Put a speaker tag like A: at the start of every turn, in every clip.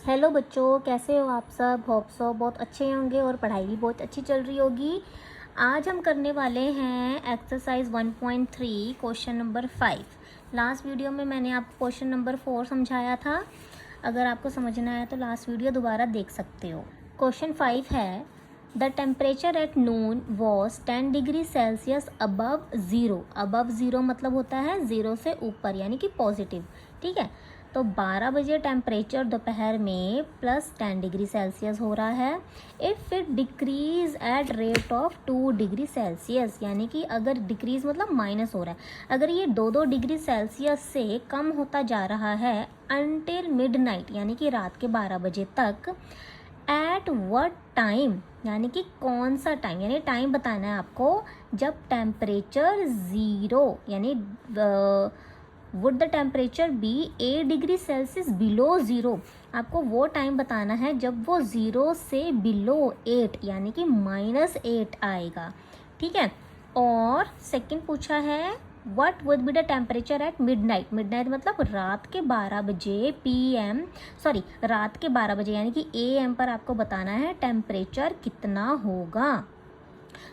A: Hello बच्चों, कैसे हो आप सब। होप सो बहुत अच्छे होंगे और पढ़ाई भी बहुत अच्छी चल रही होगी। आज हम करने वाले हैं exercise 1.3 question number 5। Last video में मैंने आपको क्वेश्चन नंबर 4 समझाया था। अगर आपको समझना है तो लास्ट वीडियो दोबारा देख सकते हो। क्वेश्चन 5 है, the temperature at noon was 10 degree Celsius above zero. Above zero मतलब होता है ज़ीरो से ऊपर, यानी कि पॉजिटिव। ठीक है, तो 12 बजे टेम्परेचर दोपहर में +10 डिग्री सेल्सियस हो रहा है। If it decrease at rate of 2 degree Celsius, यानी कि अगर डिक्रीज मतलब माइनस हो रहा है, अगर ये 2 डिग्री सेल्सियस से कम होता जा रहा है अनटिल मिडनाइट, यानी कि रात के 12 बजे तक, एट व्हाट टाइम, यानी कि कौन सा टाइम, यानी टाइम बताना है आपको जब टेम्परेचर ज़ीरो, यानी would the temperature be 8 degree Celsius below zero. आपको वो टाइम बताना है जब वो ज़ीरो से बिलो 8, यानी कि -8 आएगा। ठीक है, और सेकंड पूछा है what would be the temperature at midnight. Midnight मतलब रात के 12 बजे रात के 12 बजे यानी कि AM पर आपको बताना है टेम्परेचर कितना होगा।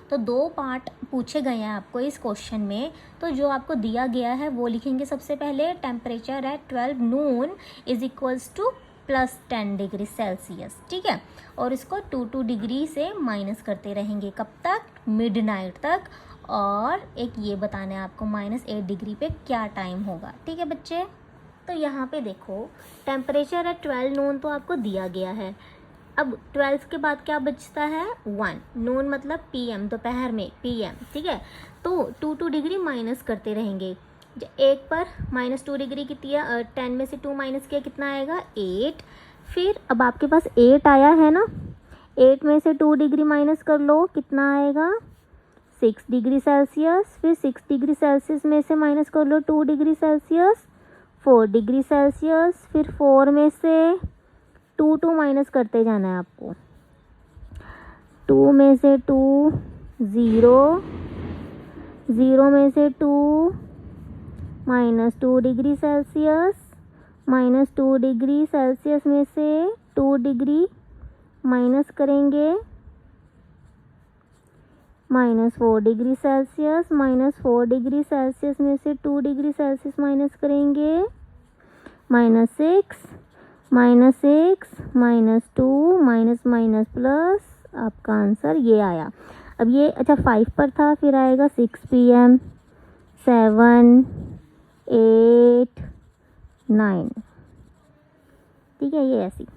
A: तो 2 पार्ट पूछे गए हैं आपको इस क्वेश्चन में। तो जो आपको दिया गया है वो लिखेंगे सबसे पहले, temperature at 12 noon is equals to +10 degree Celsius. ठीक है, और इसको 2 डिग्री से माइनस करते रहेंगे, कब तक, मिडनाइट तक। और एक ये बताना है आपको -8 डिग्री पे क्या टाइम होगा। ठीक है बच्चे, तो यहाँ पे देखो टेम्परेचर एट 12 नून तो आपको दिया गया है। अब 12 के बाद क्या बचता है, 1। नून मतलब PM, दोपहर में PM। ठीक है, तो 2 डिग्री माइनस करते रहेंगे। एक पर -2 डिग्री कितनी है, 10 में से 2 माइनस किया कितना आएगा, 8। फिर अब आपके पास 8 आया है ना, 8 में से 2 डिग्री माइनस कर लो, कितना आएगा, 6 डिग्री सेल्सियस। फिर 6 डिग्री सेल्सियस में से माइनस कर लो 2 डिग्री सेल्सियस, 4 डिग्री सेल्सियस। फिर 4 में से 2 माइनस करते जाना है आपको, 2 में से 2 0, 0 में से 2 -2 डिग्री सेल्सियस, -2 डिग्री सेल्सियस में से 2 डिग्री माइनस करेंगे, -4 डिग्री सेल्सियस, -4 डिग्री सेल्सियस में से 2 डिग्री सेल्सियस माइनस करेंगे, -6, -6, -2, माइनस माइनस प्लस, आपका आंसर ये आया। अब ये अच्छा 5 पर था, फिर आएगा 6 PM, 7, 8, 9। ठीक है, ये ऐसी।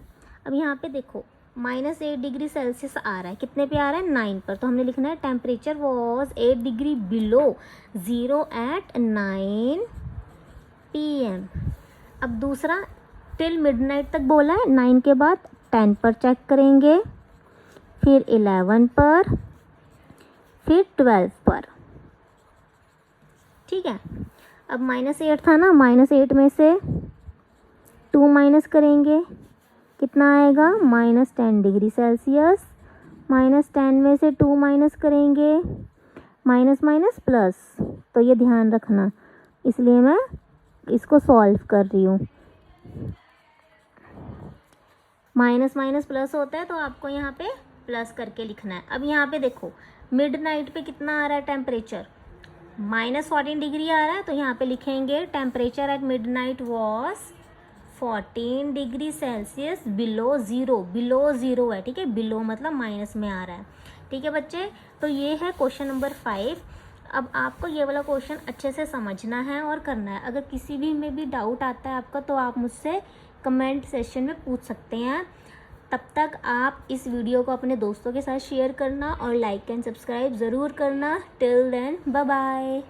A: अब यहाँ पे देखो -8 डिग्री सेल्सियस आ रहा है, कितने पे आ रहा है, 9 पर। तो हमने लिखना है temperature was 8 degree below zero at 9 PM। अब दूसरा टिल मिडनाइट तक बोला है, 9 के बाद 10 पर चेक करेंगे, फिर 11 पर, फिर 12 पर। ठीक है, अब -8 था ना, -8 में से 2 माइनस करेंगे, कितना आएगा, -10 डिग्री सेल्सियस। -10 में से 2 माइनस करेंगे, माइनस माइनस प्लस। तो ये ध्यान रखना, इसलिए मैं इसको सॉल्व कर रही हूँ। माइनस माइनस प्लस होता है, तो आपको यहाँ पे प्लस करके लिखना है। अब यहाँ पे देखो मिडनाइट पे कितना आ रहा है टेम्परेचर, -14 डिग्री आ रहा है। तो यहाँ पे लिखेंगे temperature at midnight was 14 degree Celsius below zero. Below zero है, ठीक है, बिलो मतलब माइनस में आ रहा है। ठीक है बच्चे, तो ये है क्वेश्चन नंबर 5। अब आपको ये वाला क्वेश्चन अच्छे से समझना है और करना है। अगर किसी भी में भी डाउट आता है आपका, तो आप मुझसे कमेंट सेक्शन में पूछ सकते हैं। तब तक आप इस वीडियो को अपने दोस्तों के साथ शेयर करना और लाइक एंड सब्सक्राइब ज़रूर करना। Till then bye bye.